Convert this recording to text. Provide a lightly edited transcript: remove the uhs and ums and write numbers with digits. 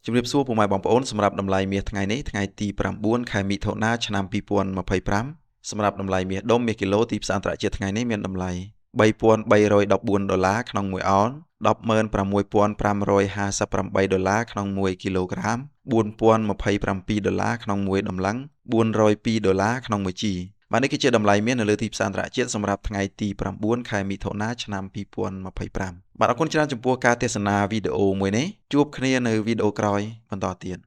ជំរាបសួរពុកម៉ែបងប្អូនសម្រាប់តម្លៃមាសថ្ងៃនេះថ្ងៃទី9ខែមិថុនាឆ្នាំ2025សម្រាប់តម្លៃមាសដុំមាសគីឡូទីផ្សារអន្តរជាតិថ្ងៃនេះមានតម្លៃ$3,314ក្នុង1អោន$16558ក្នុង1គីឡូក្រាម$4,027ក្នុង1តម្លឹង$402ក្នុង1ជីបាទនេះគឺជាតម្លៃមាសនៅលើទីផ្សារអន្តរជាតិសម្រាប់ថ្ងៃទី9ខែមិថុនាឆ្នាំ2025បាទអរគុណច្រើនចំពោះការទស្សនាវីដេអូមួយនេះជួបគ្នានៅវីដេអូក្រោយបន្តទៀត